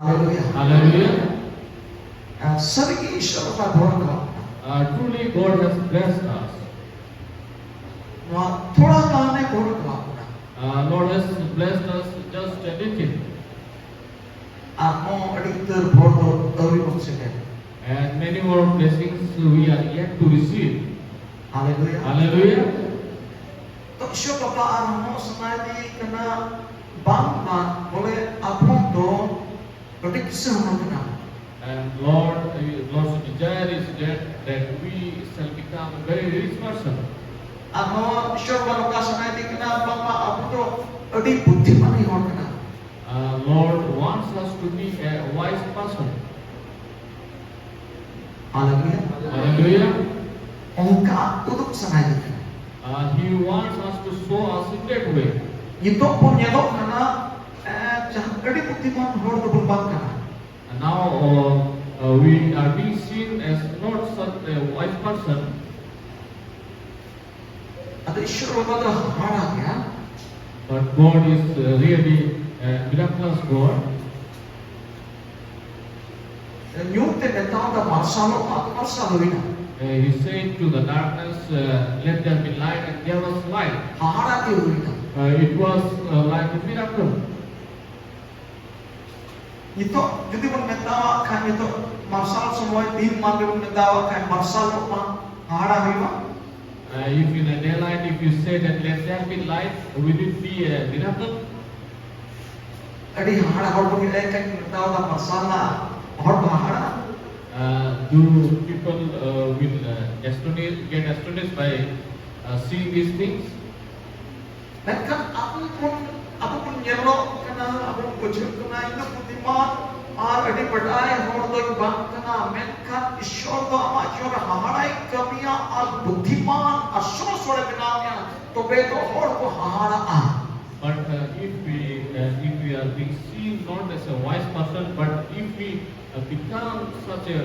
Hallelujah. Hallelujah. Sarigi Ishwar ka dhon ka. Truly God has blessed us. Thoda kaane dhon ka. Lord has blessed us just a little. Aapko adiktar dhon do auri mukse. And many more blessings we are yet to receive. Hallelujah. Hallelujah. To Ishwar Bapa aramo samadi kana bang na boleh apun do adik sehama kana. And Lord's desire is that we shall become a very rich person. Ano Ishwar Bapa samadi kana Bapa apun do adik buddhiman hi hon kana. Lord wants us to be a wise person. Hallelujah. Hallelujah. Ongka uduk samadi kana. He wants us to show us in that way. Itu pun nyelok kana jangan adik buddhiman hor do bulbang kana. And now we are being seen as not such a wise person. Ada Ishwar Bapa do hara ya. But God is really a miraculous God. Nyung te betang da marsalo ina. He said to the darkness, let there be light, and there was light. Hara te ina. It was like a miracle. Itu jadi pun metawa kan itu marsal semua tim mandi pun metawa kan marsal apa hara hiwa. If in a daylight, if you say that let there be light, will it be a miracle? Adi hara hor pun kita kan metawa da marsal na hor hara. Do people will get astonished by seeing these things? Dan kan aku pun nyelok kena aku bujur kena itu budiman adi badai hor do bang kena men kan Ishwar do ama Ishwar harai kamiya budiman asro sore binanya to be to hor ko hara. But if we are being seen not as a wise person, but if we become such a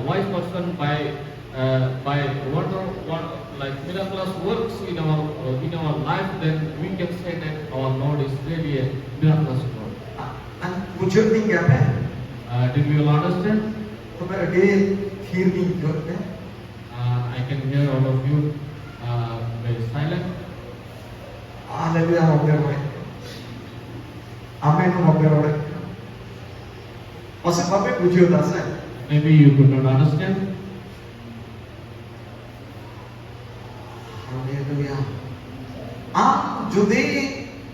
wise person by what like miraculous works in our life, then we can say that our Lord is really a miraculous God. And bujur tinggal apa? Did you all understand? To be ade khir ni jote. I can hear all of you very silent. Hallelujah hobe. Amen hobe. Masih bapak bujur dah saya. Maybe you could not understand. Hallelujah. Jadi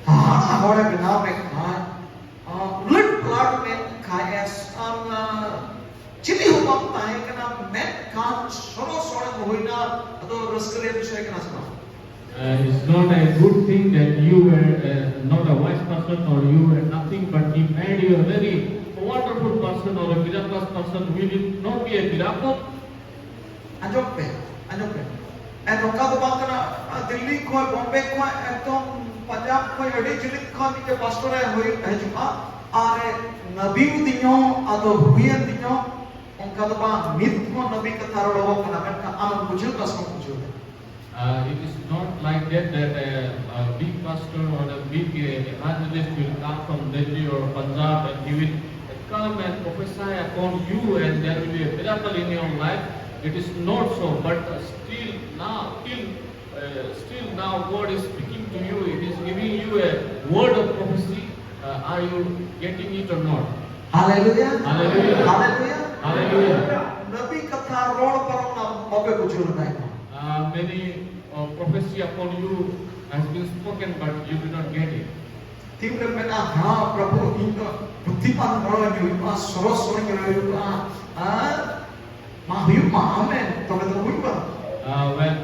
hara bina में खाए उलट पलट में खाए chilli हुआ है कि ना मैं कान सरो सरो होइना तो रस्कले विषय के ना सुना. It's not a good thing that you were not a wise person or you were nothing, but He made you a very wonderful person or a miraculous person. Will it not be a miracle? Anjok pe. And रोका तो बात करना दिल्ली को बॉम्बे को एकदम पंजाब को AD जिले को निके पास्टर है हुई है जुमा आरे नबी दिनों आतो हुई दिनों उनका तो बात नित को नबी का थारो लोगों का नाम का आमन बुझल का सम बुझल. It is not like that a big pastor or a big evangelist will come from Delhi or Punjab and he will come and prophesy upon you and there will be a miracle in your life. It is not so, but still now God is speaking to you. It is giving you a word of prophecy. Are you getting it or not? Hallelujah. Hallelujah. Hallelujah. Hallelujah. नबी का थारो road पर ना मौके बुझल नहीं. Many prophecy upon you has been spoken, but you do not get it. Tim ne mena हाँ प्रभु इनका बुद्धिमान बड़ा जो इतना सरस सरस जो इतना माहिर महामें तो मैं तो हुई बा. When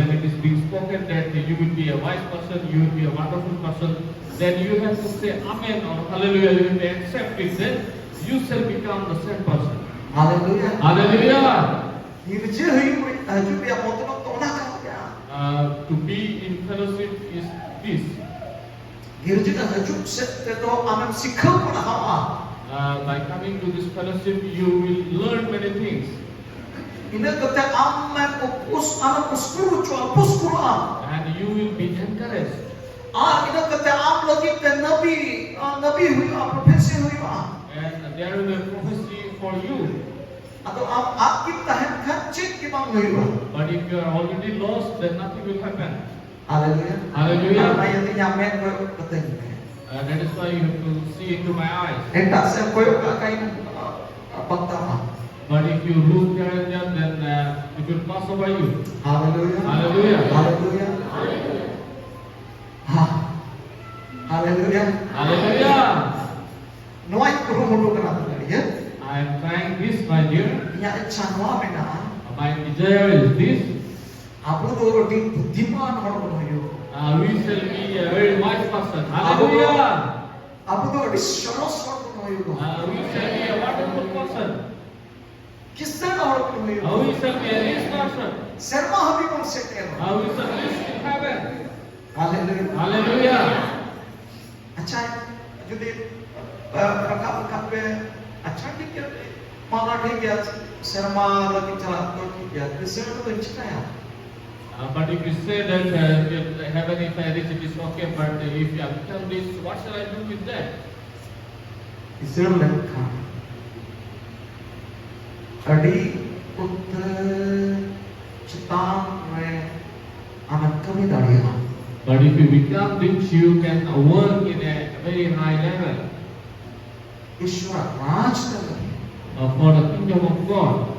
it is being spoken that you will be a wise person, you will be a wonderful person, then you have to say Amen or Hallelujah. You will accept it. Then you shall become the same person. Hallelujah. Hallelujah. Irje हुई जो भी आप मतलब तो ना कर क्या. To be in fellowship is this. Irje का हजूब से तो आमन सिखल पड़ा हवा. By coming to this fellowship, you will learn many things. Ini kata aman upus spiritual upus Quran. And you will be encouraged. ina kate am lagi te nabi huiwa, profesi huiwa. And there will be a prophecy for you. Atau am akib tahan kan cik ki bang huiwa. But if you are already lost, then nothing will happen. Haleluya. Hallelujah. Ayat ini nyamen ko keteng. That is why you have to see into my eyes. Eta saya koyo ka kain pertama. But if you look here and there, then it will pass over you. Haleluya. Hallelujah. Haleluya. Ha. Haleluya. Hallelujah. Noai kurumudu kana tadi ya. I am trying this, my dear. Nya chanwa mena. My desire is this. Abu do roti buddhiman hor bonoyo. We shall be a very wise person. Hallelujah. Abu do roti shoros hor bonoyo. We shall be a wonderful person. Kisan hor bonoyo. We shall be a rich person. Serma habi kon sekel. We shall live in heaven. Haleluya. Hallelujah. अच्छा है यदि प्रकार पे अच्छा ठीक है माना ठीक है शर्मा लगी चला तो ठीक है रिजल्ट तो अच्छा है But if you say that heaven if I reach it is okay, but if you have become this, what shall I do with that? Result लिखा अड़ी उत्तर चितान में आनंद कमी दाढ़िया But if you become rich, you can work in a very high level ईश्वर राज कर for the kingdom of God.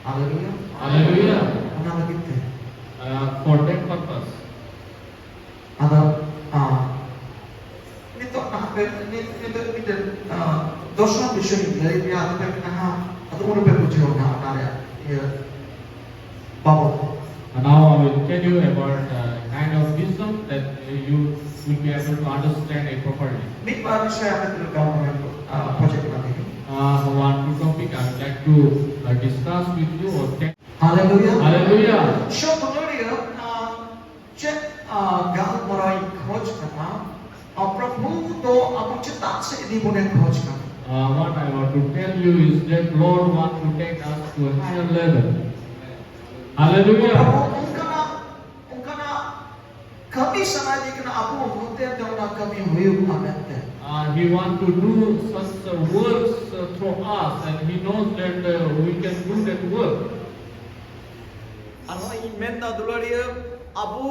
Hallelujah Hallelujah. उन्हें लगी थे For that purpose. ada ini to nah ini dosa bisa dari dia ada atau udah berbujuk nah ada ya babo And now I will tell you about kind of wisdom that you will be able to understand it properly. ini baru saya akan tergabung project nanti One topic I would like to discuss with you or take. haleluya Hallelujah. so dia cek gal merai khoj karena प्रभु तो अब चिता से यदि बुने खोज कर What I want to tell you is that Lord wants to take us to a higher level. Hallelujah. उनका ना कभी समाज के ना आपको होते हैं तो ना कभी हुए उठाते हैं He wants to do such works through us, and He knows that we can do that work. अनो इमेंट ना दुलारिया अबू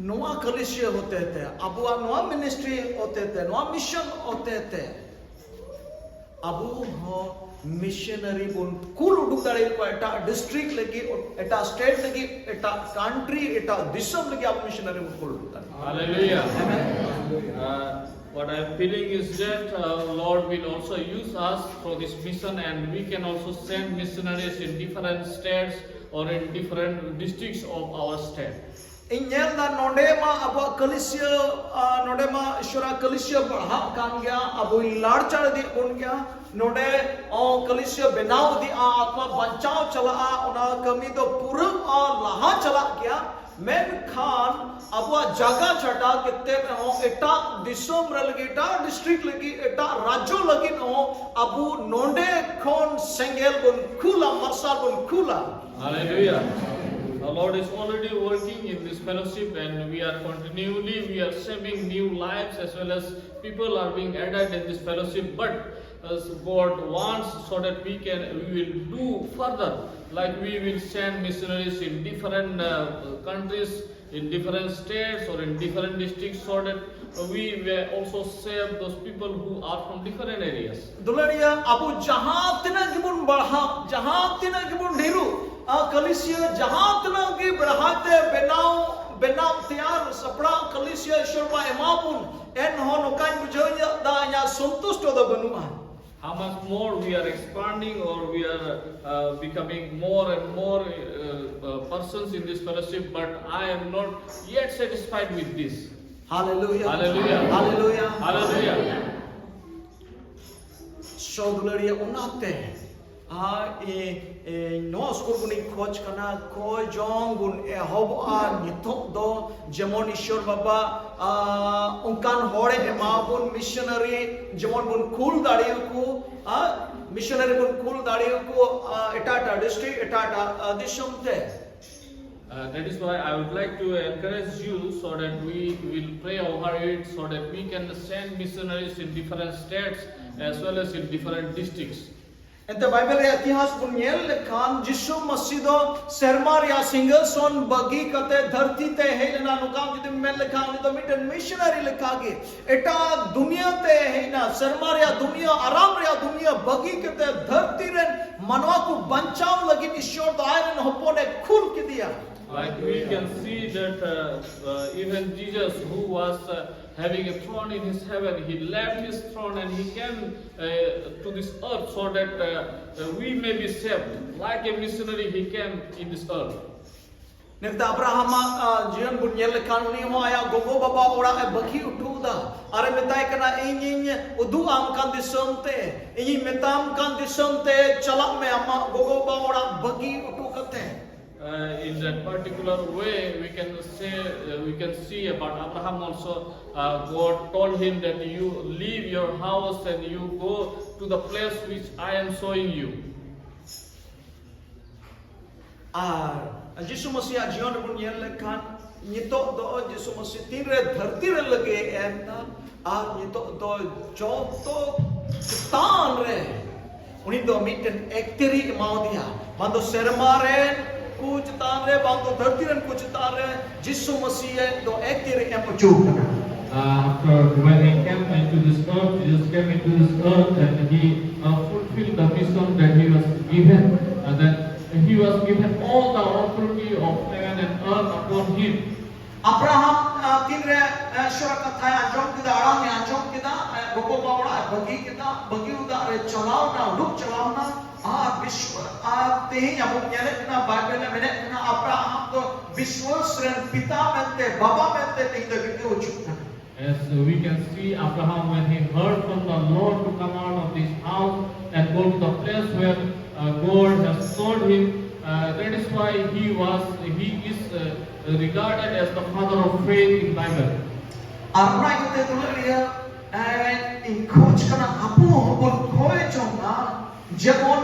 नोआ कलिसिया होते थे अबू नोआ मिनिस्ट्री होते थे नोआ मिशन होते थे अबू हो मिशनरी बोल कुल उड़ू दाड़े को एटा डिस्ट्रिक्ट लगी एटा स्टेट लगी एटा कंट्री एटा दिशम लगी आप मिशनरी बोल कुल उड़ू दाड़े Hallelujah. What I am feeling is that Lord will also use us for this mission, and we can also send missionaries in different states or in different districts of our state. इन्हें ना नोडेमा अब कलिसिया नोडेमा ईश्वरा कलिसिया बढ़ा काम गया अब लाड़ चढ़ दी उन गया नोडे कलिसिया बनाव दी आत्मा बचाव चला उना कमी तो पूरा लाहा चला गया मैं खान अब जगह छटा कितने हो एटा दिसोम लगी एटा डिस्ट्रिक्ट लगी एटा राज्यों लगी नो अब नोडे खोन सेंगेल बुन खुला मरसाल बुन खुला Hallelujah. The Lord is already working in this fellowship, and we are saving new lives, as well as people are being added in this fellowship. But as God wants, so that we will do further, like we will send missionaries in different countries, in different states or in different districts, so that we will also save those people who are from different areas. दुलड़िया Abu जहाँ तिना गिबुन बढ़ा जहाँ तिना गिबुन ढेरू कलिसिया जहाँ तिना की बढ़ाते बेनाव तैयार सपड़ा कलिसिया ईश्वरवा एमापुन एन हो नोकान बुझोया दाया संतुष्ट दा बनुआ How much more we are expanding, or we are becoming more and more persons in this fellowship, but I am not yet satisfied with this. Hallelujah. Hallelujah. Hallelujah. Hallelujah. So दुलड़िया उनाते no school buning coach kana koi jong bun hob nitok do jemon ishor baba unkan hore ema bun missionary jemon bun cool dadiu ku missionary bun cool dadiu ku etata district etata dishom te That is why I would like to encourage you so that we will pray over it so that we can send missionaries in different states as well as in different districts. Ente Bible re इतिहास बुनियल लेखान जिसु मसीदो sermar ya single son bagi kate dharti te helena nukam jidi men lekha ni to mitten missionary lekhage eta dunia te heina sermar ya dunia aram ya dunia bagi kate dharti ren manwa ku banchav lagi ishwar do iron hopone khul ki diya. Like we can see that even Jesus, who was having a throne in his heaven, he left his throne and he came to this earth so that we may be saved. Like a missionary, he came in this earth. Nekta Abraham jian bunyel lekhan uni ho aya gogo baba ora e bagi utu da are metai kana inyin udu am kan disam te inyin metam kan disam te chalak me ama gogo baba ora bagi utu kate. In that particular way, we can say, we can see about Abraham also. God told him that you leave your house and you go to the place which I am showing you. Jisu Masih jion bunyel lekhan nito do Jisu Masih tinre dharti re lage enda nito do joto tan re uni do mitten ekteri mau dia bando sermare kuch tan re bando dharti ren kuch tan re Jisu Masih do ekteri empochu. After when he came into this earth, Jesus came into this earth and he fulfilled the mission that he was given, and that he was given all the authority of heaven and earth upon him. Abraham tinre shura kathai anjom kida arang ne anjom kida gogo bawra bagi kida bagi uda re chalao na luk chalao na vishwa tehi abuk nyale na Bible ne mene na Abraham to vishwa sren pita mente baba mente tingda gitu uchuk. As we can see, Abraham, when he heard from the Lord to come out of this house and go to the place where God has told him, that is why he is regarded as the father of faith in Bible. Arna ite tulia in coach kana apu hobol koi chonga jebon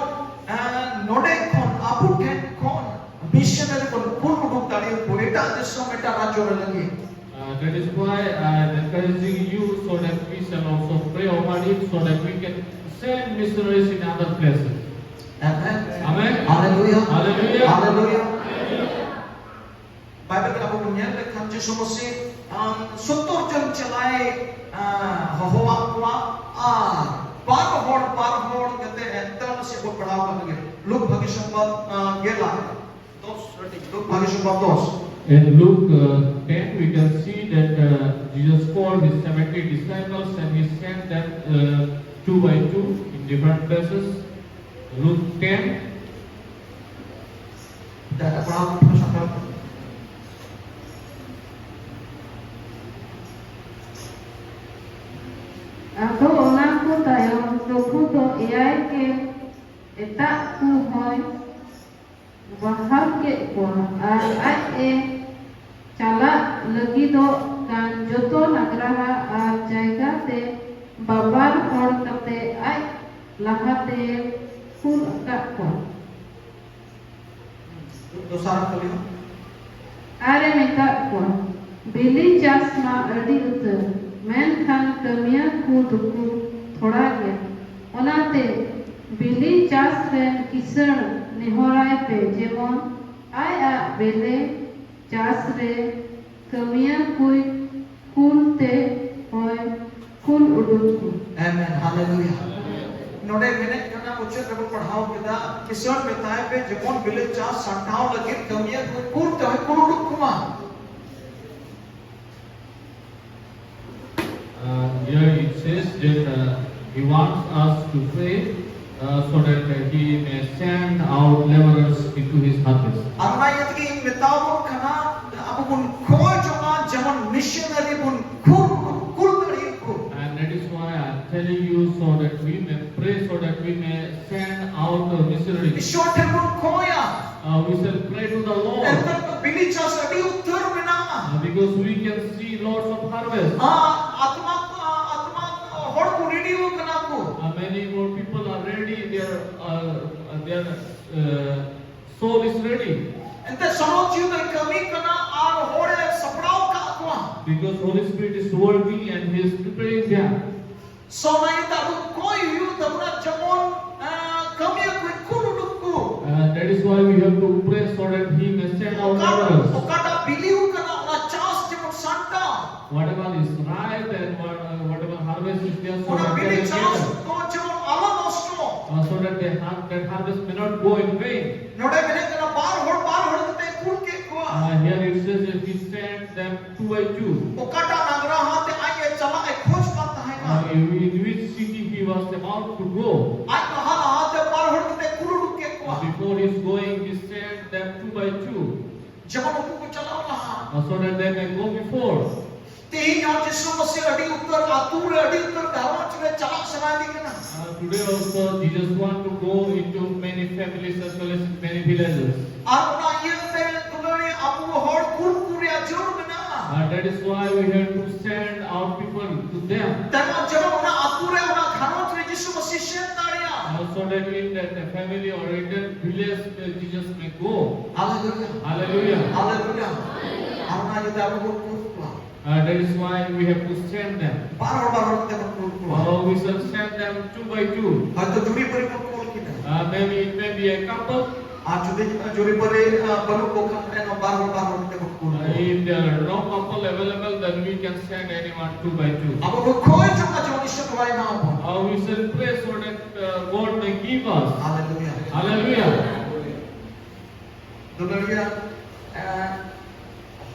node kon apu ten kon missionary kon puruduk tadi poeta desom eta rajor lagi. That is why I am encouraging you so that we shall also pray over it so that we can send missionaries in other places. Amen. Amen. Hallelujah. Hallelujah. Hallelujah. Bible ka bunyel lekhan Jisu Masih 70 জন চলায় হওয়া কুয়া পার হওয়ার कहते हैं तरह से बहुत बढ़ावा कर लगे लुक भाग्य संवाद गेला 10 लुक भाग्य संवाद 10. In Luke 10, we can see that Jesus called his 70 disciples and he sent them 2 by 2 in different places. Luke 10. Dan Abraham bersabda, Ado orang ku tayo doku do iai ke etak ku hoy bahar ke ko ai chala lagi do kan joto nagraha ar jaiga te babar hor kate ai lahate full ka ko dosa kali are meta ko bili chasma adi utar menkan kamiya ku duku thoda gaya onate bili chas ren kisan nihorai pe jemon ai a bele chas re kamiya kui kul te hoy kul udutku. Amen. Hallelujah. नोडे मैंने कहना मुझे जब पढ़ाओ किदा किसान बताए पे जबोन बिले चा संठाव लगे कमिया कोई कुर्ते है कुरुडुक कुमा. Here it says that he wants us to pray so that he may send out laborers into his harvest. Arna yatki metawo kana abu bun koi joma jamon missionary bun kurdari ko. And that is why I am telling you so that we may pray so that we may send out the missionaries. Ishote bun koya. We shall pray to the Lord. Enter to bili cha sadi uttar bina. Because we can see lots of harvest. Atma hor ko ready ho kana ko. Many more people are ready. Their soul is ready. Ente Te sono jiu doi kami kana ar hore saprao ka kwa. Because Holy Spirit is working and He is preparing them. So na ita koi yu tamna jamon kami aku kurudukku. That is why we have to pray so that He may send out others. Okata biliu kana na chance jamon santa. Whatever is right and whatever harvest is there, so Ona that they bili may chance gather. to jamon ala nosto. So that that harvest may not go in vain. Node mene kana bar hor te kun ke kwa. Here it says that He sent them 2 by 2. Okata nagra ha te ai chala ai khoj karta hai na. In which city he was about to go. Ai kaha ha te bar hor te kuruduk ke kwa. Before he's going, He sent them 2 by 2. Jamon aku ko chala la. So that they may go before. Te yaar jisu masih adi uttar atur adi uttar garma chile chala samadi kana. Today also Jesus want to go into many families as well as many villages. Ar ona ye te tulare apu hor kurkure ajur bena. That is why we have to send our people to them. Tama jamon ona ature ona khano chile jisu masih shen daria. So that in that family or in that village Jesus may go. Hallelujah. Hallelujah. Hallelujah. Ar ona ye te apu kurkura. That is why we have to send them. Bar hor te kurkura. We shall send them 2 by 2. Hato juri pari kurkura kita. Maybe it may be a couple. Juri pari baru kokam eno bar hor te kurkura. If there are no couple available, then we can send anyone 2 by 2. Apo koi jama joni shakrai na apo. We shall pray so that God may give us. Hallelujah. Hallelujah. Dunia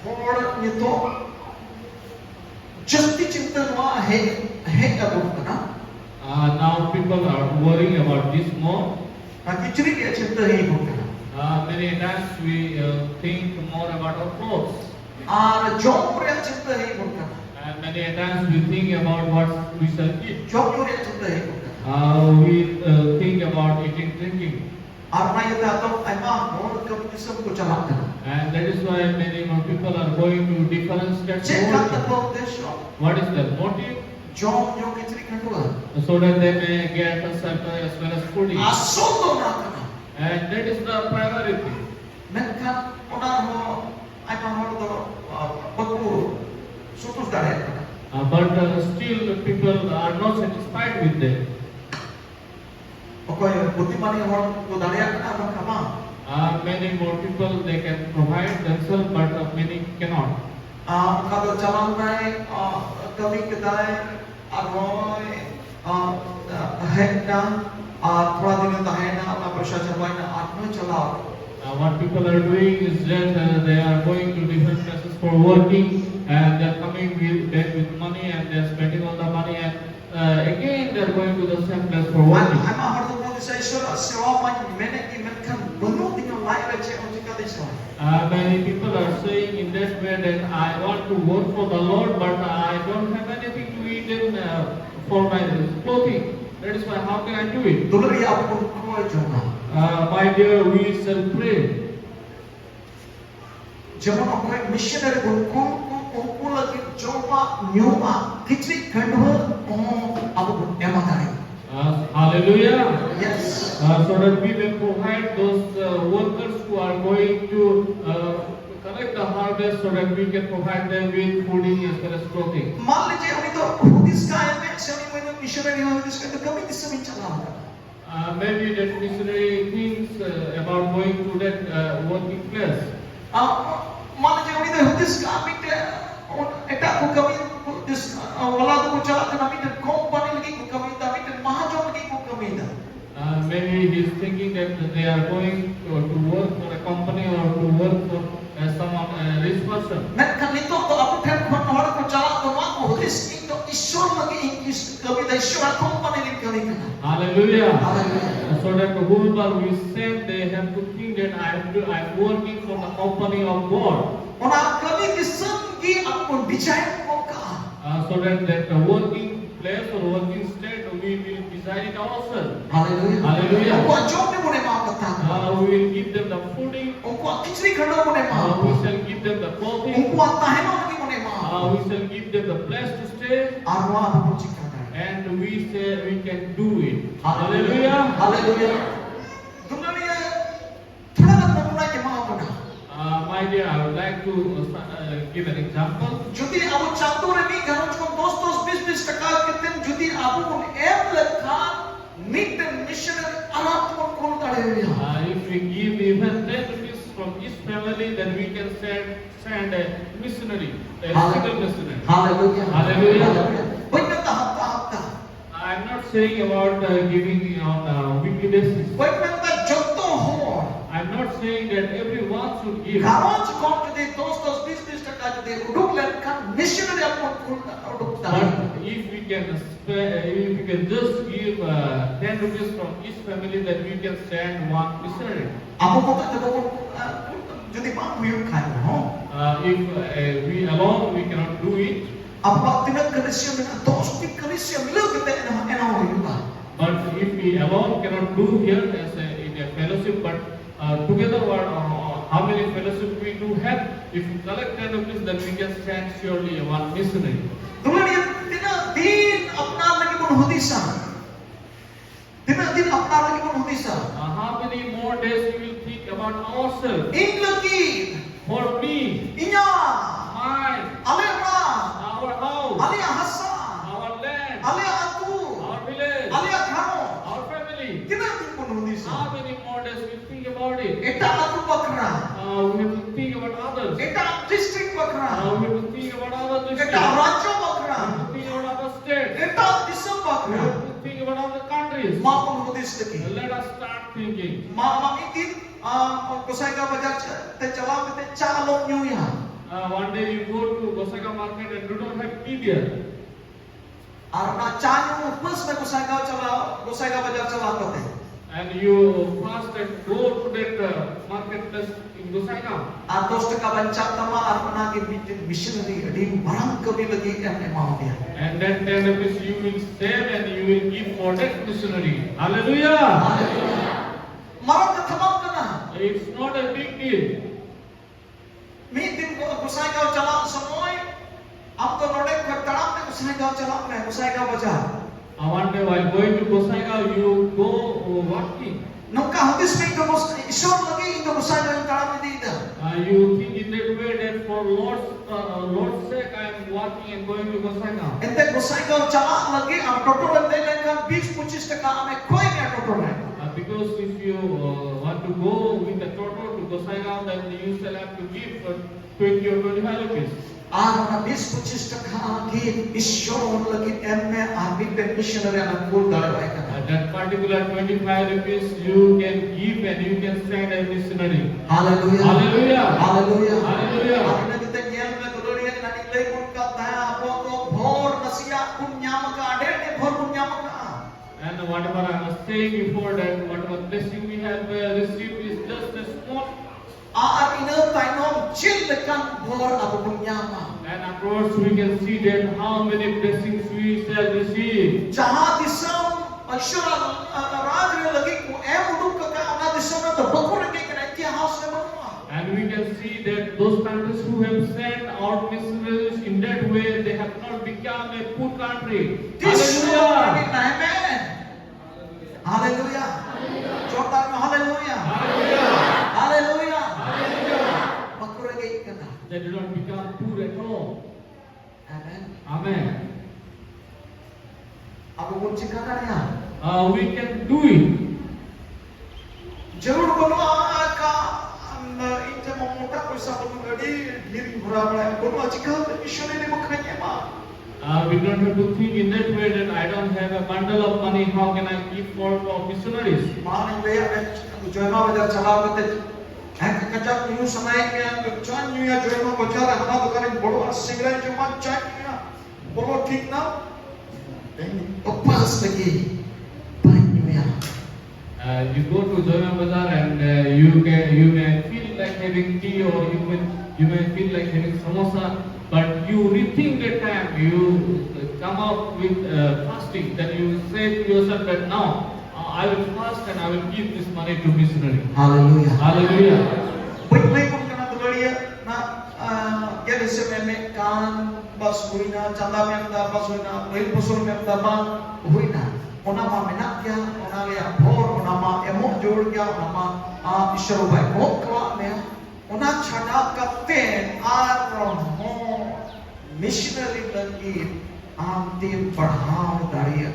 hor nito jasti cinta wa he abu kana. Now people are worrying about this more. Kichri ke cinta he abu kana. Many times we think more about our clothes. Ar job re cinta he abu kana. And many times we think about what we shall eat. Job re cinta he abu kana. We think about eating, drinking. Ar na ye ta to aima hor kam kisam ko chala kana. And that is why many more people are going to different states. Check out the foundation. What is the motive? Job yo kichri kandua. So that they may get a shelter as well as food. Asol to na kana. And that is the priority. Menkan ona ho aima hor do baku sutus dare kana. But still people are not satisfied with them. Okoy buddhimani hor ko dare kana ba kama. Many more people they can provide themselves, but many cannot. Kado jalan nai kami kedai aroi hekna थोड़ा दिन tahena na prasha na atma chalao. What people are doing is that they are going to different places for working, and they are coming back with money, and they are spending all the money, and again they are going to the same place for working. I'm a hard to say sewa man mene ki menkan benu dengan lain aja untuk kita sewa. Many people are saying in that way that I want to work for the Lord, but I don't have anything to eat in, for my clothing. That is why how can I do it? Dulu dia pun kau jangan. My dear, we shall pray. Jangan aku missionary pun kau lagi coba nyuma kicik kedua aku pun emak dari. Hallelujah. Yes. So that we may provide those workers who are going to collect the harvest, so that we can provide them with fooding as well as clothing. मान लीजिए अभी तो this guy में सभी में missionary हो जिसका तो कभी किसी में चला होगा. Maybe that missionary thinks about going to that working place. मान लीजिए अभी तो this guy में एटा को कभी this वाला तो को चला तो अभी तो company लगी को कभी तो अभी तो महाजन लगी को कभी ना. Maybe he is thinking that they are going to work for a company or to work for someone, a rich person. Mereka itu to aku kan orang ko cala to aku this itu issue lagi English kami dah issue company ni kami kan. Hallelujah. Hallelujah. So that whoever we send, they have to think that I'm working for the company of God. Orang kami kesengi aku bicara muka. So that the working place or working state, we will decide it ourselves. Hallelujah. Hallelujah. Aku ajak ni boleh maaf kata. We will give them the fooding. Aku kicri kado boleh maaf. We shall give them the clothing. Aku tahena lagi boleh maaf. We shall give them the place to stay. Arwah aku cakap. And we say we can do it. Hallelujah. Hallelujah. Dunia थोड़ा ना पढ़ना के माँ बना. here I would like to give an example. Judi abu chandu re mi ganon kon 20 taka kiten judi abu kon em lekhan meet the missionary alat kon tade ya. If we give even 10 rupees from each family, then we can send a missionary, a single missionary. Hallelujah. Hallelujah. Banyak tahap-tahap. I'm not saying about giving on weekly basis. Banyak joto ho. I'm not saying that everyone should give. Ganon kon judi 20 taka judi uduk lekhan missionary kon uduk But tade. if we can just give 10 rupees from each family, then we can send one missionary. Abu ko ta jabo judi bang huyuk khay ho. If we alone we cannot do it. Apa tidak kerisnya dengan dosti kerisnya mila kita enak juga. But if we alone cannot do here as in a fellowship, but together how many fellowship we do have, if we collect 10 rupees, then we can send surely one missionary. Dulu dia tidak din apna lagi pun hudisa. Tidak din apna lagi pun hudisa. How many more days we will think about ourselves? In lagi, For me, inya, mine, alera, our house, alia hasa, our land, alia aku, our village, alia kano. our family. Tidak din pun hudisa. How many more days we think about it? Eta aku bakra. We have to think about others. Eta district bakra. We have to think about other districts. Eta We raja bakra. have to think about other states. Eta disam We bakra. have to think about other countries. Ma pun hudis lagi. Let us start thinking. Ma itin Gosai ka bajar te chala te chalok nyu ya. One day you go to Gosaka market and do not have tea there. Arna chanyu plus me Gosai ka bajar chala kote. And you fast and go to that marketplace in Gosaka. Atos te ka bancha tama arna ke missionary di barang kabi lagi kan emau dia. And that 10 rupees you will save and you will give for that missionary. Hallelujah! Marang ka thamam kana. It's not a big deal. Mi din Gosai ka chala samoy ab to node ko taram te Gosai ka chala me Gosai ka bajar. One day while going to Gosaka, you go walking. Nungka hudis me ko isor lagi indo Gosai ka taram di ida. You think in that way that for Lord's sake I am walking and going to Gosaka. Ente Gosai ka chala lagi am total ente kan 20-25 taka ame koi me total hai. Because if you want to go with the toto to Gosaigaon, then you shall have to give 20 or 25 rupees. Arna 20-25 taka ki isor lagi emme army pe missionary ana kul dale ka. That particular 25 rupees you can give and you can send a missionary. Hallelujah. Hallelujah. Hallelujah. Hallelujah. Arna kita nyel me gloria na nilai kun ka ta apo ko bhor nasia kun nyam ka ade ne bhor kun nyam ka. And whatever I was saying before that, whatever blessing we have received is just a small. Ina tainom chil kan bhor apo kun nyam. And afterwards we can see that how many blessings we shall receive. Jaha disam Ashura raj re lagi ko em uduk ka ana disam na to bakur ke kana itihas ne banwa. And we can see that those countries who have sent out missionaries in that way, they have not become a poor country. Hallelujah! Amen. Hallelujah. Jordan hallelujah. Hallelujah! Hallelujah. Hallelujah! Bakur ke kana. They do not become poor at all. Amen. Amen. Abu pun cikakannya. We can do it. Jarur kono ka inte momota paisa pun gadi diri bura bura kono cikal missionary makanya ma. We don't have to think in that way that I don't have a bundle of money, how can I give for missionaries? Maan ini ya, joima bajar chala kate. Kacak new samay ke chan new ya joima bajar hana to kare bodo singrai joima chan ya. Bodo ठीक ना? Pas lagi banyak ya. You go to Joima Bazaar and you may feel like having tea or you may feel like having samosa, but you rethink that time. You come out with fasting. Then you say to yourself that now I will fast and I will give this money to missionary. Hallelujah. Hallelujah. Baik-baik pun kena terlalu na क्या जैसे मैं कान बस हुई ना चंदा में अपना बस हुई ना रेल पसुल में अपना बांग हुई ना ओना मा में ना क्या ओना ले भोर ओना मा एमो जोड़ क्या ओना मा ईश्वर भाई बहुत कला में Una chada kapten arroho missionary lagi antim padhaw dari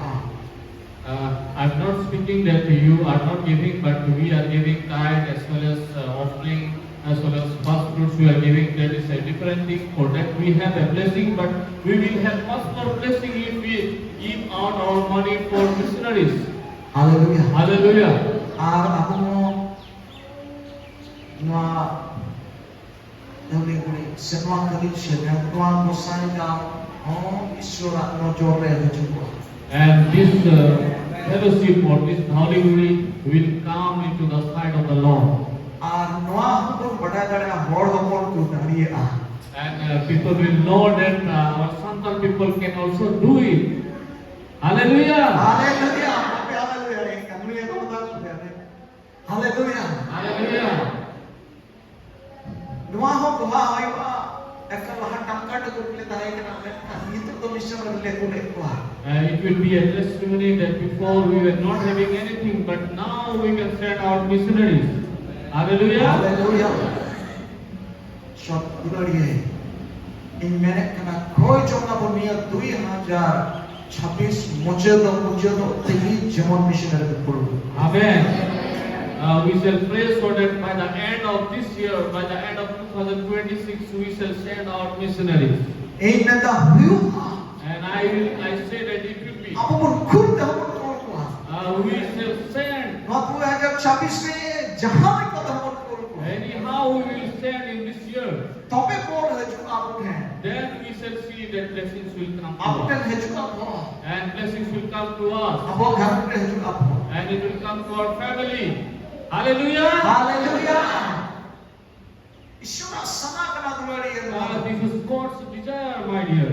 I'm not speaking that you are not giving, but we are giving tithe as well as offering, as well as first fruits we are giving. That is a different thing. For that we have a blessing, but we will have much more blessing if we give out our money for missionaries. Hallelujah. Hallelujah. Ar ako na dali senwa kali senwa tuan bosai jam isura no jore jubo. And this fellowship or this Holy Week will come into the sight of the Lord. Ar noa hupon bada dada hor hopon tu dari And people will know that our Santal people can also do it. Hallelujah. Hallelujah. Hallelujah. Hallelujah. Hallelujah. Hallelujah. Noa ho doa hoiba ekal lahan tangka de kuple tahe kana itu to mission le kule kwa. It will be a testimony that before we were not having anything, but now we can send out missionaries. Hallelujah. Hallelujah. Shot gudariye. In minute kana koi jomna bunia 2026 mujedo tegi jamon missionary pulu. Amen. We shall pray so that by the end of this year, by the end of 2026, we shall send out missionaries. In the view. And I say that it will be. Apapun kur dahapun kol We shall send. Not 2026 में जहाँ भी कदम उठाओ Anyhow, we will send in this year. तबे बोल है जो आप उठे Then we shall see that blessings will come to आप उठे us. है जो आप हो And blessings will come to us. आप वो घर में है जो आप हो And it will come to our family. Hallelujah. Hallelujah ईश्वर सना कना दुलारी है This is God's desire, my dear.